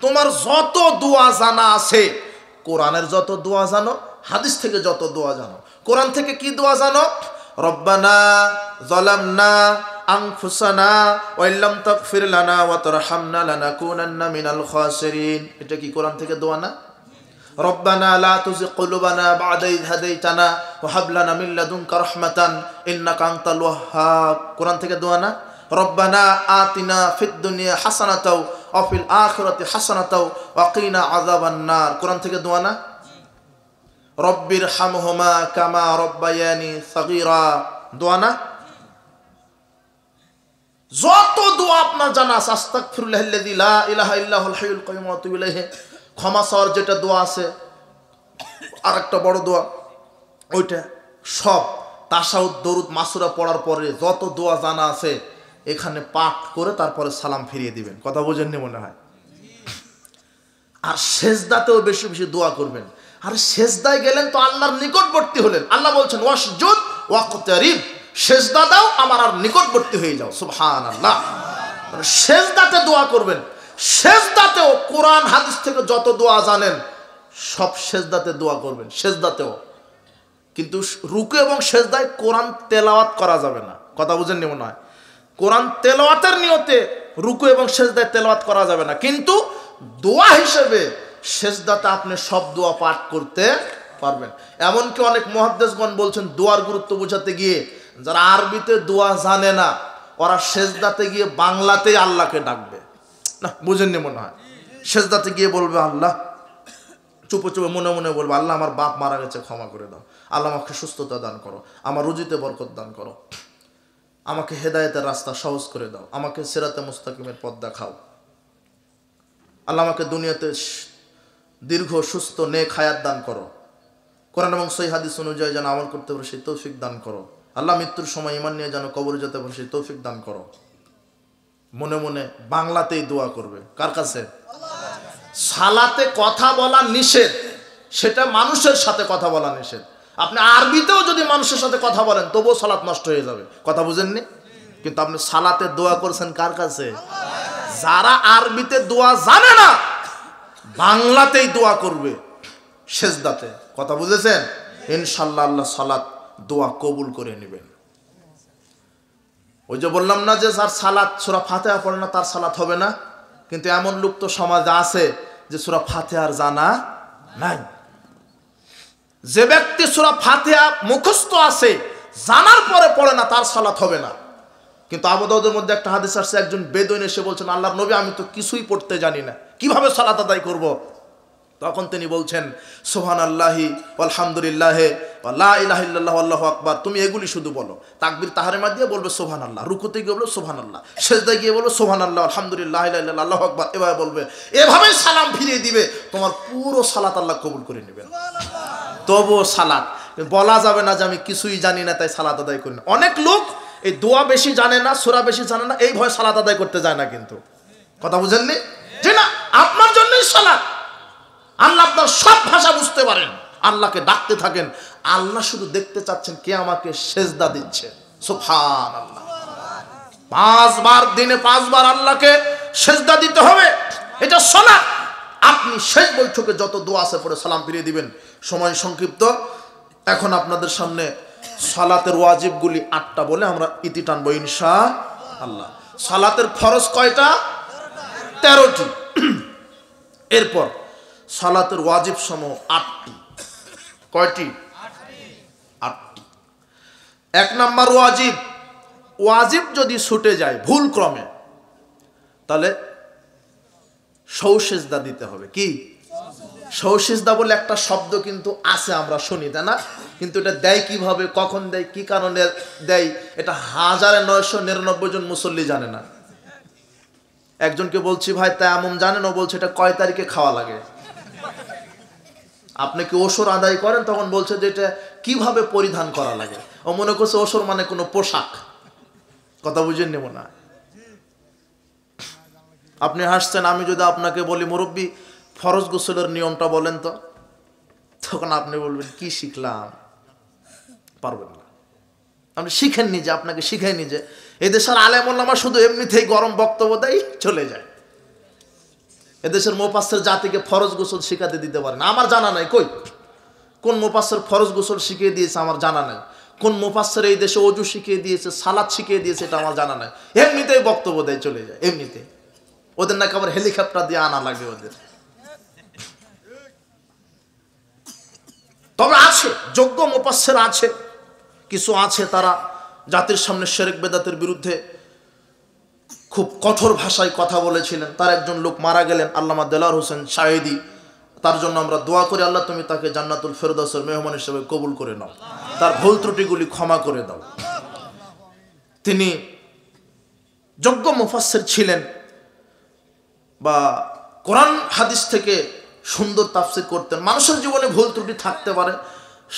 তোমার যত দোয়া জানা আছে, কোরআনের যত দোয়া জানো, হাদিস থেকে যত দোয়া জানো, কোরআন থেকে কি দোয়া জানো? রব্বানা যালামনা আনফুসানা ওয়া ইল্লাম তাগফির লানা ওয়া তারহামনা লানাকুনান্না মিনাল খাসিরিন। এটা কি কোরআন থেকে দোয়া না? রব্বানা লা তুযিগ কুলুবানা বা'দা ইয হাদাইতানা ওয়া হাব লানা মিন লাদুনকা রাহমাতান ইন্নাকা আনতাল ওয়াহ্হাব। কোরআন থেকে দোয়া না? রব্বানা আতিনা ফিদ দুনিয়া হাসানাতাও ওয়া ফিল আখিরাতি হাসানাতাও ওয়া কিনা আযাবান নার। কোরআন থেকে দোয়া না? রব্বির হামহুমা কামা রব্বায়ানি সাগীরা। দোয়া না? যত দোয়া আপনার জানা আছে, আস্তাগফিরুল্লাহাল্লাযী লা ইলাহা ইল্লাহুল হাইয়ুল কাইয়্যুম ওয়া আতুবু ইলাইহি, ক্ষমা চাওয়ার যেটা দোয়া আছে, আরেকটা বড় দোয়া ওইটা, সব তাশাহুদ দরুদ মাসুরা পড়ার পরে যত দোয়া জানা আছে এখানে পাঠ করে তারপরে সালাম ফিরিয়ে দিবেন। কথা বোঝেননি মনে হয়? আর সেজদাতেও বেশি বেশি দোয়া করবেন। আর সেজদায় গেলেন তো আল্লাহর নিকটবর্তী হলেন। আল্লাহ বলছেন ওয়াসজুদ ওয়াকতারিব, সেজদা দাও আমার আর নিকটবর্তী হয়ে যাও। সুবহানাল্লাহ। মানে সেজদাতে দোয়া করবেন। সেজদাতেও কোরআন হাদিস থেকে যত দোয়া জানেন সব সেজদাতে দোয়া করবেন, সেজদাতেও। কিন্তু রুকু এবং সেজদায় কোরআন তেলাওয়াত করা যাবে না। কথা বুঝেননি মনে হয়? কোরআন তেলাওয়াতের নিয়তে রুকু এবং সেজদায় তেলাওয়াত করা যাবে না, কিন্তু দোয়া হিসেবে সেজদাতে আপনি সব দোয়া পাঠ করতে পারবেন। এমনকি অনেক মুহাদ্দিসগণ বলছেন দোয়ার গুরুত্ব বোঝাতে গিয়ে, যারা আরবিতে দোয়া জানে না ওরা সেজদাতে গিয়ে বাংলাতেই আল্লাহকে ডাকবে। না, বুঝেননি মনে হয়? সেজদাতে গিয়ে বলবে আল্লাহ, চুপে চুপে মনে মনে বলবে আল্লাহ আমার বাপ মারা গেছে, ক্ষমা করে দাও। আল্লাহ আমাকে সুস্থতা দান করো, আমার রুজিতে বরকত দান করো, আমাকে হেদায়েতের রাস্তা সহজ করে দাও, আমাকে সিরাতে মুস্তাকিমের পথ দেখাও, আল্লাহ আমাকে দুনিয়াতে দীর্ঘ সুস্থ নেক হায়াত দান করো, কোরআন এবং সহিহ হাদিস অনুযায়ী যেন আমল করতে পারে সেই তৌফিক দান করো, আল্লাহ মৃত্যুর সময় ঈমান নিয়ে যেন কবরে যেতে পারে সেই তৌফিক দান করো। মনে মনে বাংলাতেই দোয়া করবে। কার কাছে? সালাতে কথা বলা নিষেধ, সেটা মানুষের সাথে কথা বলা নিষেধ। আপনি আরবিতেও যদি মানুষের সাথে কথা বলেন তবুও সালাত নষ্ট হয়ে যাবে। কথা বুঝেননি? কিন্তু আপনি সালাতে দোয়া করছেন কার কাছে? যারা আরবিতে দোয়া জানে না বাংলাতেই দোয়া করবে সেজদাতে। কথা বুঝেছেন? ইনশাআল্লাহ আল্লাহ সালাত দোয়া কবুল করে নেবেন। ওই যে বললাম না যে যার সালাত সূরা ফাতিহা পড়ে না তার সালাত হবে না, কিন্তু এমন লোক তো সমাজে আছে যে সূরা ফাতিহার জানা নাই। যে ব্যক্তি সূরা ফাতিহা মুখস্থ আছে জানার পরে পড়ে না তার সালাত হবে না। কিন্তু আবু দাউদের মধ্যে একটা হাদিস আসছে, একজন বেদুইন এসে বলছেন আল্লাহর নবী আমি তো কিছুই পড়তে জানি না, কিভাবে সালাত আদায় করব? তখন তিনি বলছেন সুবহানাল্লাহি আলহামদুলিল্লাহি ওয়া লা ইলাহা ইল্লাল্লাহু আল্লাহু আকবার, তুমি এগুলি শুধু বলো। তাকবীর তাহরিমা দিয়ে বলবে সুবহানাল্লাহ, রুকুতে গিয়ে বলবে সুবহানাল্লাহ, সিজদায় গিয়ে বলবে সুবহানাল্লাহ আলহামদুলিল্লাহ লা ইলাহা ইল্লাল্লাহ আল্লাহু আকবার, এভাবে বলবে। এভাবেই সালাম ফিরিয়ে দিবে, তোমার পুরো সালাত আল্লাহ কবুল করে নেবেন। তবুও সালাত বলা যাবে না যে আমি কিছুই জানি না তাই সালাত আদায় করি না। অনেক লোক এই দোয়া বেশি জানে না, সূরা বেশি জানে না, এই ভয়ে সালাত আদায় করতে যায় না। কিন্তু কথা বুঝেননি? যে না, আপনার জন্যই সালাত। আল্লাহ আপনার সব ভাষা বুঝতে পারেন, আল্লাহকে ডাকতে থাকেন। আল্লাহ শুধু দেখতে চাচ্ছেন কে আমাকে সেজদা দিচ্ছে। সুবহানাল্লাহ। 5 বার দিনে 5 বার আল্লাহকে সেজদা দিতে হবে, এটা সালাত। আপনি শেষ বৈঠকে যত দোয়া আছে পড়ে সালাম ফিরিয়ে দিবেন। সময় সংক্ষিপ্ত, এখন আপনাদের সামনে সালাতের ওয়াজিবগুলি 8টা বলে আমরা ইতি টানবো ইনশাআল্লাহ। সালাতের ফরজ কয়টা? 13টি। এরপর সালাতের ওয়াজিব সমূহ 8টি। কয়টি? 8টি। 1 নাম্বার ওয়াজিব, ওয়াজিব যদি ছুটে যায় ভুল ক্রমে তাহলে সৌসিজদা দিতে হবে। কি সৌসিজদা বলে একটা শব্দ কিন্তু আছে, আমরা শুনি, তাই না? কিন্তু এটা দেয় কিভাবে, কখন দেয়, কি কারণে দেয়, এটা 1999 জন মুসল্লি জানে না। একজনকে বলছি ভাই তায়াম্মুম জানেন? ও বলছে এটা কয় তারিখে খাওয়া লাগে। আপনি কি ওসর আদায় করেন? তখন বলছে যে এটা কিভাবে পরিধান করা লাগে। ও মনে করছে ওসর মানে কোনো পোশাক। কথা বুঝেননি মনে হয়? আপনি হাসছেন, আমি যদি আপনাকে বলি মুরব্বী ফরজ গোসলের নিয়মটা বলেন তো, তখন আপনি বলবেন কি শিখলাম? পারবেন না। আপনি শিখেননি, যে আপনাকে শিখাইনি যে এদেশের আলেম ওলামা শুধু এমনিতেই গরম বক্তব্য দেয় চলে যায়। এদেশের মুফাসসির জাতিকে ফরজ গোসল শিখাতে দিতে পারে না, আমার জানা নাই। কই কোন মুফাসসির ফরজ গোসল শিখিয়ে দিয়েছে আমার জানা নাই। কোন মুফাসসির এই দেশে ওযু শিখিয়ে দিয়েছে, সালাত শিখিয়ে দিয়েছে, এটা আমার জানা নাই। এমনিতেই বক্তব্য দেয়, চলে যায় এমনিতে। ওদের নাকি আবার হেলিকপ্টার দিয়ে আনা লাগে ওদের। তবে আছে যোগ্য মুফাসসির আছে, কিছু আছে তারা জাতির সামনে শিরক বেদাতের বিরুদ্ধে খুব কঠোর ভাষায় কথা বলেছিলেন। তার একজন লোক মারা গেলেন, আল্লামা দেলাওয়ার হোসেন শাহেদি। তার জন্য আমরা দোয়া করি, আল্লাহ তুমি তাকে জান্নাতুল ফেরদাউসের মেহমান হিসেবে কবুল করে নাও, তার ভুল ত্রুটিগুলি ক্ষমা করে দাও। তিনি যোগ্য মুফাসসির ছিলেন, বা কোরআন হাদিস থেকে সুন্দর তাফসীর করতেন। মানুষের জীবনে ভুল ত্রুটি থাকতে পারে,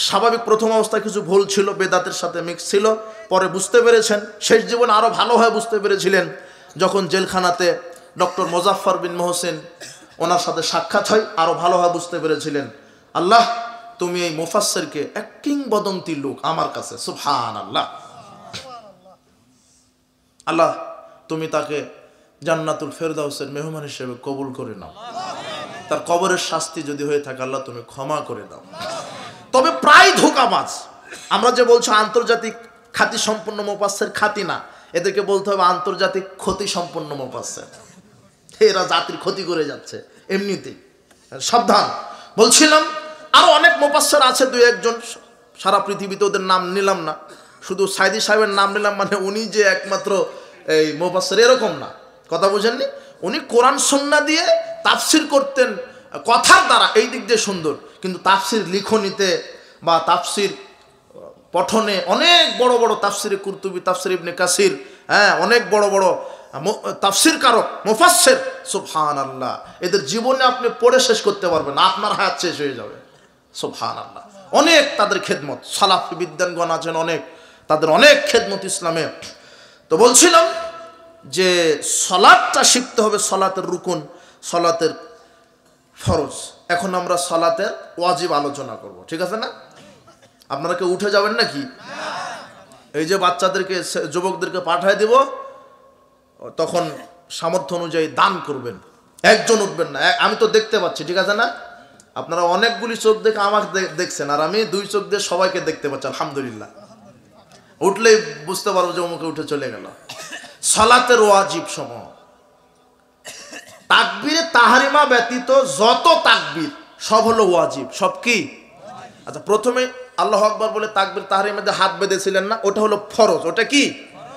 স্বাভাবিক। প্রথম অবস্থায় কিছু ভুল ছিল, বেদাতের সাথে মিক্স ছিল, পরে বুঝতে পেরেছেন। শেষ জীবনে আরো ভালোভাবে বুঝতে পেরেছিলেন যখন জেলখানাতে ডক্টর মোজাফফর বিন মোহসেন ওনার সাথে সাক্ষাৎ হয়, আরো ভালোভাবে বুঝতে পেরেছিলেন আল্লাহ তুমি এই মুফাসসিরকে এক কিংবদন্তি লোক আমার কাছে, সুবহানাল্লাহ, আল্লাহ তুমি তাকে জান্নাতুল ফেরদাউসের মেহমান হিসেবে কবুল করে নাও, তার কবরের শাস্তি যদি হয়ে থাকে আল্লাহ তুমি ক্ষমা করে দাও। তবে প্রায় ধোঁকাবাজ, আমরা যে বলছো আন্তর্জাতিক খ্যাতি সম্পন্ন মুফাসসির, খ্যাতি না, এদেরকে বলতে হবে আন্তর্জাতিক ক্ষতি সম্পন্ন মুফাসসির। এরা জাতির ক্ষতি করে যাচ্ছে এমনিতেই, সাবধান। বলছিলাম আরো অনেক মুফাসসির আছে, দুই একজন, সারা পৃথিবীতে ওদের নাম নিলাম না, শুধু সাইদি সাহেবের নাম নিলাম, মানে উনি যে একমাত্র এই মুফাসসির এরকম না, কথা বুঝেননি। উনি কোরআন সুন্নাহ দিয়ে তাফসীর করতেন, কথার দ্বারা এই দিক দিয়ে সুন্দর, কিন্তু তাফসীর লিখনিতে বা তাফসীর পঠনে অনেক বড় বড় তাফসীরে কুরতুবী, তাফসীর ইবনে কাসির, হ্যাঁ, অনেক বড় বড় তাফসীর কারক মুফাসসির, সুবহানাল্লাহ, এদের জীবনে আপনি পড়ে শেষ করতে পারবেন না, আপনার হায়াত শেষ হয়ে যাবে, সুবহানাল্লাহ। অনেক তাদের খেদমত, সালাফি বিদ্বানগণ আছেন অনেক, তাদের অনেক খেদমত ইসলামে। তো বলছিলাম যে সালাতটা শিখতে হবে, সালাতের রুকুন, সালাতের ফরজ। এখন আমরা সালাতের ওয়াজিব আলোচনা করব, ঠিক আছে না? আপনারা কেউ উঠে যাবেন নাকি? এই যে বাচ্চাদেরকে, যুবকদেরকে পাঠায় দিব, তখন সামর্থ্য অনুযায়ী দান করবেন, একজন উঠবেন না, আমি তো দেখতে পাচ্ছি, ঠিক আছে না? আপনারা অনেকগুলি চোখ দেখে আমাকে দেখছেন, আর আমি দুই চোখ দিয়ে সবাইকে দেখতে পাচ্ছি, আলহামদুলিল্লাহ। উঠলেই বুঝতে পারবো যে অমুকে উঠে চলে গেল। সালাতের ওয়াজিব সমূহ, তাকবীরে তাহরিমা ব্যতীত যত তাকবীর সব হলো ওয়াজিব। সব কি? আচ্ছা, প্রথমে আল্লাহু আকবার বলে তাকবীর তাহরিমার মধ্যে হাত বেঁধেছিলেন না, ওটা হলো ফরজ, ওটা কি?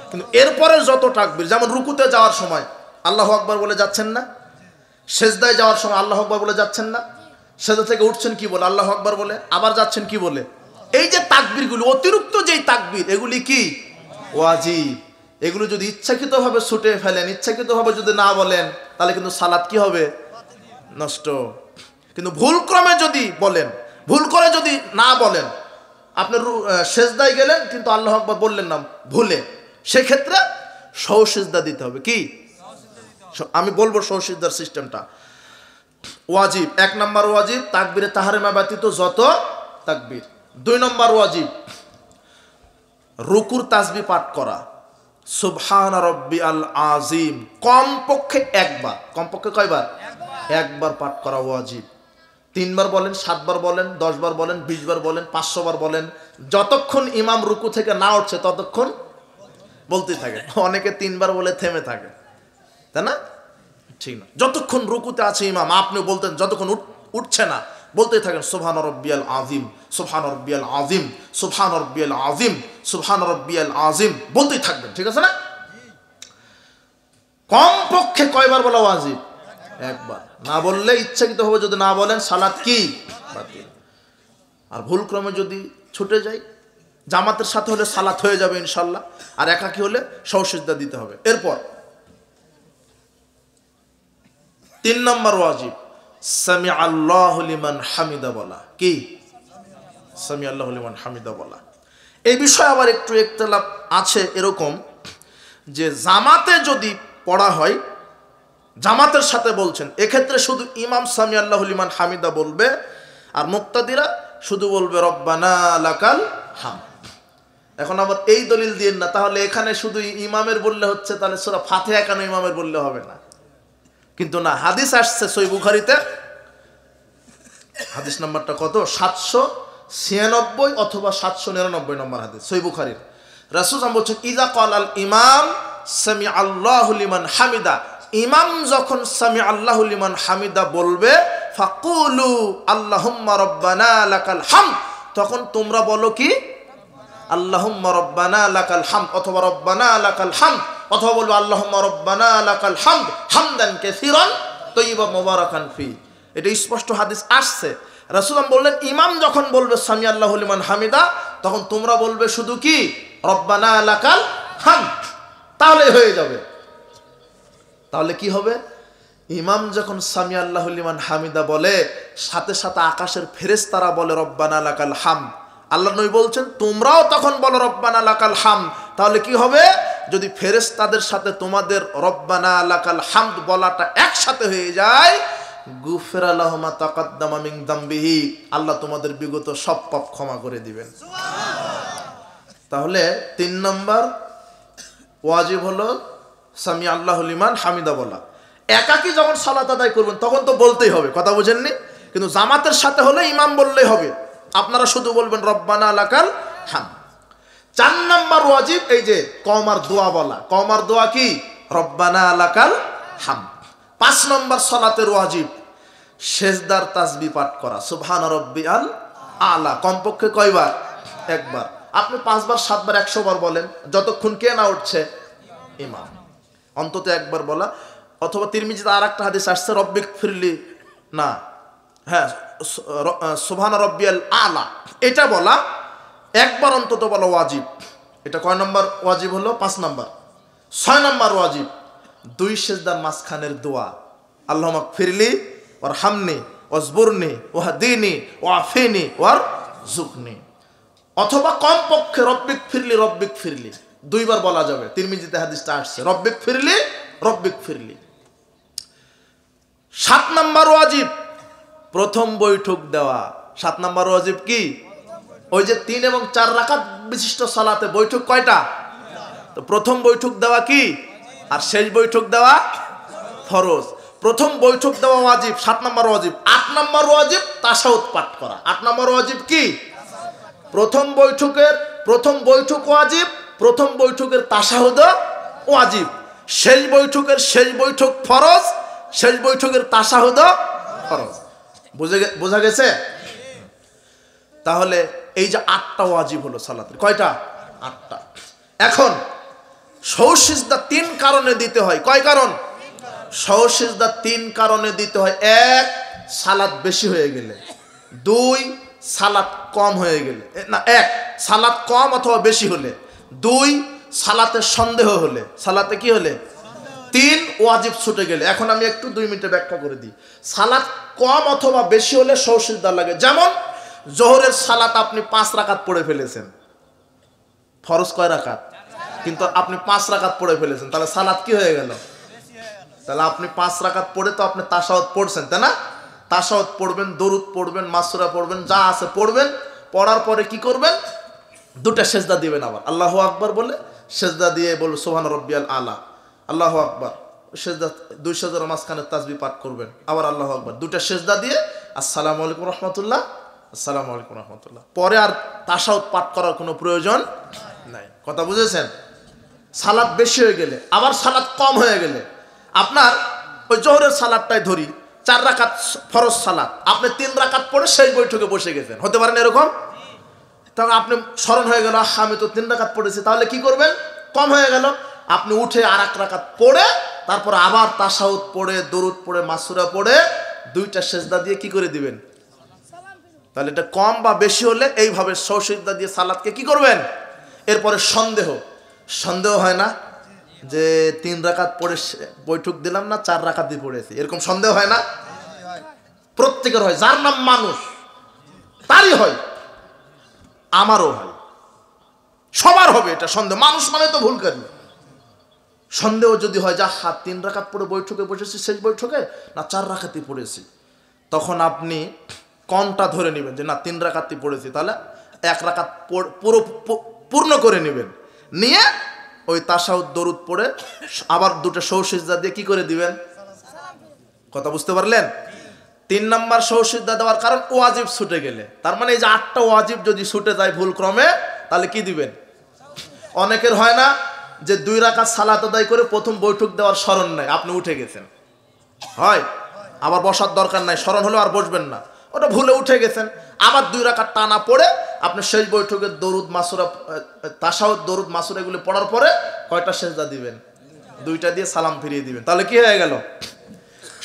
কিন্তু এরপরে যত তাকবীর, যেমন রুকুতে যাওয়ার সময় আল্লাহু আকবার বলে যাচ্ছেন না, সেজদায় যাওয়ার সময় আল্লাহু আকবার বলে যাচ্ছেন না, সেজদা থেকে উঠছেন কি বলে? আল্লাহু আকবার বলে, আবার যাচ্ছেন কি বলে? এই যে তাকবীরগুলো, অতিরিক্ত যেই তাকবীর, এগুলি কি? ওয়াজিব। এগুলো যদি ইচ্ছাকৃতভাবে ছুটে ফেলেন, ইচ্ছাকৃতভাবে যদি না বলেন, তাহলে কিন্তু সালাত কি হবে? নষ্ট। কিন্তু ভুল ক্রমে যদি বলেন, ভুল করে যদি না বলেন, আপনি সেজদায় গেলেন কিন্তু আল্লাহু আকবার বললেন না ভুলে, সেক্ষেত্রে সহসিজদা দিতে হবে। কি? আমি বলবো সহসিজদার সিস্টেমটা। ওয়াজিব, 1 নম্বর ওয়াজিব তাকবীরে তাহরিমা ব্যতীত যত তাকবীর। 2 নম্বর ওয়াজিব রুকুর তাসবিহ পাঠ করা, সুবহান রাব্বিয়াল আযীম, কমপক্ষে একবার। কমপক্ষে কয়বার? একবার পাঠ করা ওয়াজিব। 3 বার বলেন, 7 বার বলেন, 10 বার বলেন, 20 বার বলেন, 500 বার বলেন, যতক্ষণ ইমাম রুকু থেকে না উঠছে ততক্ষণ বলতে থাকে। অনেকে 3 বার বলে থেমে থাকে, তাই না? ঠিক না, যতক্ষণ রুকুতে আছে ইমাম, আপনি বলতেন, যতক্ষণ উঠছে না বলতেই থাকেন সুবহান রাব্বিয়াল আযীম, সুবহান রাব্বিয়াল আযীম, সুবহান রাব্বিয়াল আযীম, সুবহান রাব্বিয়াল আযীম, বলতেই থাকবেন, ঠিক আছে না? কমপক্ষে কয়বার বলা ওয়াজিব? একবার। না বললে, ইচ্ছাকৃতভাবে যদি না বলেন, সালাত কি? বাতিল। আর ভুল ক্রমে যদি ছুটে যায়, জামাতের সাথে হলে সালাত হয়ে যাবে ইনশাল্লাহ, আর একাকী হলে সহসিজদা দিতে হবে। এরপর 3 নম্বর ওয়াজিব সামি আল্লাহু লিমান হামিদা বলা। কি? সামি আল্লাহু লিমান হামিদা বলা। এই বিষয়ে আবার একটু ইখতিলাফ আছে, এরকম যে জামাতে যদি পড়া হয়, জামাতের সাথে বলছেন, এক্ষেত্রে শুধু ইমাম সামি আল্লাহু লিমান হামিদা বলবে, আর মুক্তাদিরা শুধু বলবে রব্বানা লাকাল হামদ। এখন আবার এই দলিল দিয়েন না, তাহলে এখানে শুধু ইমামের বললে হচ্ছে, তাহলে সূরা ফাতিহা কেন ইমামের বললে হবে না? কিন্তু না, হাদিস আসছে সহিহ বুখারীতে, হাদিস নাম্বারটা কত, 796 অথবা 799 নম্বর হাদিস সহিহ বুখারীর। রাসূল সাল্লাল্লাহু আলাইহি ওয়াসাল্লাম বলছেন, ইযা ক্বালাল ইমাম সামি আল্লাহু লিমান হামিদা, ইমাম যখন সামি আল্লাহু লিমান হামিদা বলবে, ফাকুলু আল্লাহুম্মা রব্বানা লাকাল হামদ, তখন তোমরা বলো কি, আল্লাহুম্মা রব্বানা লাকাল হামদ, অথবা রব্বানা লাকাল হামদ, অথবা বলবো আল্লাহুম্মা রব্বানা লাকাল হামদ হামদান কাসীরান তাইয়্যিবান মুবারাকান ফি। এটা স্পষ্ট হাদিস আসছে। রাসূল বললেন, ইমাম যখন বলবে সামি আল্লাহু লিমান হামিদা, তখন তোমরা বলবে শুধু কি, রব্বানা লাকাল হামদ, তাহলে হয়ে যাবে। তাহলে কি হবে, ইমাম যখন সামি আল্লাহু লিমান হামিদা বলে, সাথে সাথে আকাশের ফেরেশতারা বলে রব্বানা লাকাল হামদ। আল্লাহ নবী বলছেন তোমরাও তখন বলো রব্বানা লাকাল হামদ। তাহলে কি হবে, যদি ফেরেশতাদের সাথে তোমাদের রব্বানা লাকাল হামদ বলাটা একসাথে হয়ে যায়, গুফিরা লাহু মা তাকাদ্দামা মিন যামবিহি, আল্লাহ তোমাদের বিগত সব পাপ ক্ষমা করে দিবেন। তাহলে 3 নম্বর ওয়াজিব হলো সামি আল্লাহু লিমান হামিদা বলা। একাকি যখন সালাত আদায় করবেন তখন তো বলতেই হবে, কথা বুঝেননি? কিন্তু জামাতের সাথে হলে ইমাম বললেই হবে, আপনারা শুধু বলবেন রব্বানা লাকাল হামদ। 4 নম্বর ওয়াজিব এই যে কওমার দোয়া বলা। কওমার দোয়া কি, রব্বানা লাকাল হামদ। 5 নম্বর সালাতের ওয়াজিব সেজদার তাসবিহ পাঠ করা, সুবহান রাব্বিয়াল আলা, কমপক্ষে কয়বার, একবার। আপনি 5 বার 7 বার 100 বার বলেন, যতক্ষণ কে না উঠছে ইমাম, অন্তত একবার বলা। অথবা তিরমিজিতে আরেকটা হাদিস আসছে, রব্বিক ফিরলি, না হ্যাঁ সুবহান রাব্বিয়াল আলা, এটা বলা একবার অন্তত বলা ওয়াজিব। এটা কয় নম্বর ওয়াজিব হলো, 5 নম্বর। 6 নম্বর ওয়াজিব 2 সেজদার মাঝখানের দোয়া, আল্লাহুম্মা ফিরলি ওয়ারহামনি ওয়াজবুরনি ওয়াহদিনি ওয়াফিনি ওয়ারজুকনি, অথবা কমপক্ষে রব্বিক ফিরলি 2 বার বলা যাবে। তিরমিজিতে হাদিসটা আসছে, রব্বিক ফিরলি। 7 নম্বর ওয়াজিব প্রথম বৈঠক দেওয়া। 7 নম্বর ওয়াজিব কি, ওই যে 3 এবং 4 রাকাত বিশিষ্ট সালাতে বৈঠক কয়টা, তো প্রথম বৈঠক দেওয়া কি, আর শেষ বৈঠক দেওয়া ফরজ। প্রথম বৈঠক দেওয়া ওয়াজিব, 7 নম্বর ওয়াজিব। 8 নম্বর ওয়াজিব তাশাহুদ পাঠ করা। 8 নম্বর ওয়াজিব কি, প্রথম বৈঠক ওয়াজিব, প্রথম বৈঠকের তাশাহুদ ওয়াজিব, শেষ বৈঠক ফরজ, শেষ বৈঠকের তাশাহুদ ফরজ। বোঝা গেছে? তাহলে এই যে 8টা ওয়াজিব হলো সালাতের, কয়টা, 8টা। এখন সৌসিজদা 3 কারণে দিতে হয়। কয় কারণ, সৌসিজদা 3 কারণে দিতে হয়। 1 সালাত বেশি হয়ে গেলে, 2 সালাত কম হয়ে গেলে, না 1 সালাত কম অথবা বেশি হলে, 2 সালাতে সন্দেহ হলে, সালাতে কি হলে, 3 ওয়াজিব ছুটে গেলে। এখন আমি একটু 2 মিনিটে ব্যাখ্যা করে দিই। সালাত কম অথবা বেশি হলে সৌসিজদা লাগে। যেমন জোহরের সালাত আপনি 5 রাকাত পড়ে ফেলেছেন, ফরজ কয় রাকাত, কিন্তু আপনি 5 রাকাত পড়ে ফেলেছেন, তাহলে সালাত কি হয়ে গেল, তাহলে আপনি 5 রাকাত পড়ে তো আপনি তাশাহুদ পড়ছেন, তাই না? তাশাহুদ পড়বেন, দরুদ পড়বেন, মাসুরা পড়বেন, যা আছে পড়বেন। পড়ার পরে কি করবেন, 2টা সেজদা দিবেন। আবার আল্লাহু আকবার বলে সেজদা দিয়ে বলবেন সুবহান রাব্বিয়াল আলা, আল্লাহু আকবার, সেজদা 2 সেজদার মাঝখানে তাসবিহ পাঠ করবেন, আবার আল্লাহু আকবার, 2টা সেজদা দিয়ে আসসালামু আলাইকুম রাহমাতুল্লাহ, আসসালামু আলাইকুম রাহমাতুল্লাহ। পরে আর তাশাহুদ পাঠ করার কোনো প্রয়োজন নাই। কথা বুঝেছেন? সালাত বেশি হয়ে গেলে, আবার সালাত কম হয়ে গেলে, আপনার ওই জোহরের সালাতটাই ধরি, 4 রাকাত ফরজ সালাত, আপনি 3 রাকাত পড়ে শেষ বৈঠকে বসে গেছেন, হতে পারেন এরকম। তখন আপনি স্মরণ হয়ে গেল, আমি তো 3 রাকাত পড়েছি, তাহলে কি করবেন, কম হয়ে গেল, আপনি উঠে আর 1 রাকাত পড়ে তারপর আবার তাশাহুদ পড়ে, দরুদ পড়ে, মাসুরা পড়ে 2টা সেজদা দিয়ে কি করে দিবেন। তাহলে এটা কম বা বেশি হলে এইভাবে সৌসিজদা দিয়ে সালাতকে কি করবেন। এরপরে সন্দেহ হয় না যে 3 রাকাত পড়ে বৈঠক দিলাম না 4 রাকাত দিয়ে পড়েছি, এরকম সন্দেহ হয় না? প্রত্যেকের হয়, যার নাম মানুষ তারই হয়, আমারও হয়, সবার হবে এটা সন্দেহ। মানুষ মানে তো ভুলকারী। সন্দেহ যদি হয় যা 3 রাকাত পড়ে বৈঠকে বসেছি শেষ বৈঠকে, না 4 রাকাতই পড়েছি, তখন আপনি কোনটা ধরে নেবেন যে না 3 রাকাতই পড়েছি, তাহলে 1 রাকাত পূর্ণ করে নেবেন, নিয়ে ওই তাশাহুদ দরুদ পড়ে আবার 2টা সৌসিজদা দিয়ে কি করে দিবেন, কথা বুঝতে পারলেন? 3 নাম্বার সহসিদ্ধা দেওয়ার কারণ ওয়াজিব ছুটে গেলে, তার মানে এই যে 8টা ওয়াজিব যদি ছুটে যায় ভুল ক্রমে, তাহলে কি দিবেন? অনেকের হয় না যে 2 রাকাত সালাত আদায় করে প্রথম বৈঠক দেওয়ার স্মরণ নাই, আপনি উঠে গেছেন, হয় আবার বসার দরকার নাই, স্মরণ হলো আর বসবেন না, ওটা ভুলে উঠে গেছেন, আবার 2 রাকাত টানা পড়ে আপনি শেষ বৈঠকের দরুদ মাসুরা, তাশাহুদ, দরুদ মাসুরা এগুলো পড়ার পরে কয়টা সেজদা দিবেন? 2টা দিয়ে সালাম ফিরিয়ে দিবেন। তাহলে কি হয়ে গেল?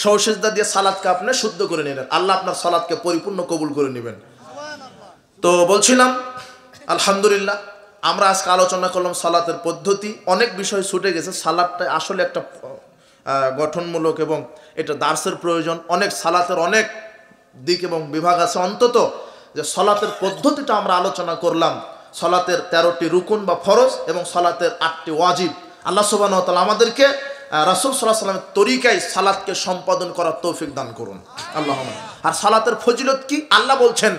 সহসিজদা দিয়ে সালাতকে আপনি শুদ্ধ করে নিলেন, আল্লাহ আপনার সালাতকে পরিপূর্ণ কবুল করে নেবেন। তো বলছিলাম আলহামদুলিল্লাহ, আমরা আজকে আলোচনা করলাম সালাতের পদ্ধতি, অনেক বিষয় ছুটে গেছে। সালাতটা আসলে একটা গঠনমূলক এবং এটা দার্সের প্রয়োজন, অনেক সালাতের অনেক দিক এবং বিভাগ আছে, অন্তত যে সালাতের পদ্ধতিটা আমরা আলোচনা করলাম, সালাতের 13টি রুকুন বা ফরজ এবং সালাতের 8টি ওয়াজিব। আল্লাহ সুবহানাহু ওয়া তাআলা আমাদেরকে রাসূল সাল্লাল্লাহু আলাইহি ওয়াসাল্লামের তরিকায় সালাতকে সম্পাদন করার তৌফিক দান করুন, আল্লাহুম্মা। আর সালাতের ফজিলত কি? আল্লাহ বলছেন,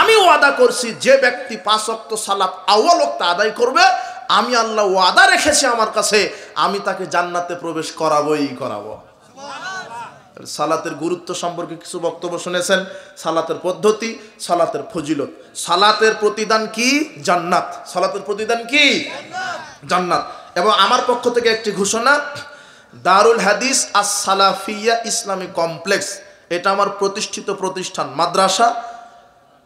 আমি ওয়াদা করছি যে ব্যক্তি 5 ওয়াক্ত সালাত আউয়াল ওয়াক্ত আদায় করবে, আমি আল্লাহ ওয়াদা রেখেছি আমার কাছে, আমি তাকে জান্নাতে প্রবেশ করাবোই করাবো। সালাতের গুরুত্ব সম্পর্কে কিছু বক্তব্য শুনেছেন, সালাতের পদ্ধতি, সালাতের ফজিলত। সালাতের প্রতিদান কি? জান্নাত। সালাতের প্রতিদান কি? জান্নাত। এবং আমার পক্ষ থেকে একটি ঘোষণা, দারুল হাদিস আস-সালাফিয়া ইসলামী কমপ্লেক্স, এটা আমার প্রতিষ্ঠিত প্রতিষ্ঠান, মাদ্রাসা,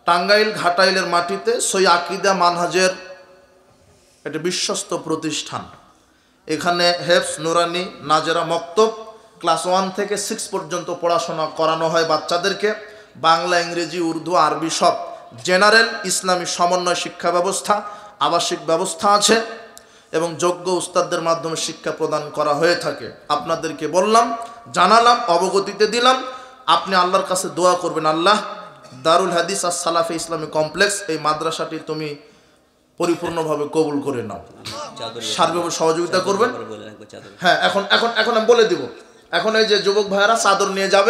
টাঙ্গাইল ঘাটাইলের মাটিতে, সই আকীদা মানহাজের একটা বিশ্বস্ত প্রতিষ্ঠান। এখানে হেফজ, নুরানি, নাজেরা, মক্তব ক্লাস 1 থেকে 6 পর্যন্ত পড়াশোনা করানো হয় বাচ্চাদেরকে, বাংলা, ইংরেজি, উর্দু, আরবি সব, জেনারেল ইসলামী সমন্বয় শিক্ষা ব্যবস্থা, আবাসিক ব্যবস্থা আছে এবং যোগ্য উস্তাদদের মাধ্যমে শিক্ষা প্রদান করা হয়ে থাকে। আপনাদেরকে বললাম, জানালাম, অবগতিতে দিলাম, আপনি আল্লাহর কাছে দোয়া করবেন, আল্লাহ দারুল হাদিস আর সালাফি ইসলামী কমপ্লেক্স এই মাদ্রাসাটি তুমি পরিপূর্ণভাবে কবুল করে নাও, সার্বিক সহযোগিতা করবেন। হ্যাঁ, এখন আমি বলে দিব, এখন এই যে যুবক ভাইয়েরা চাদর নিয়ে যাবে।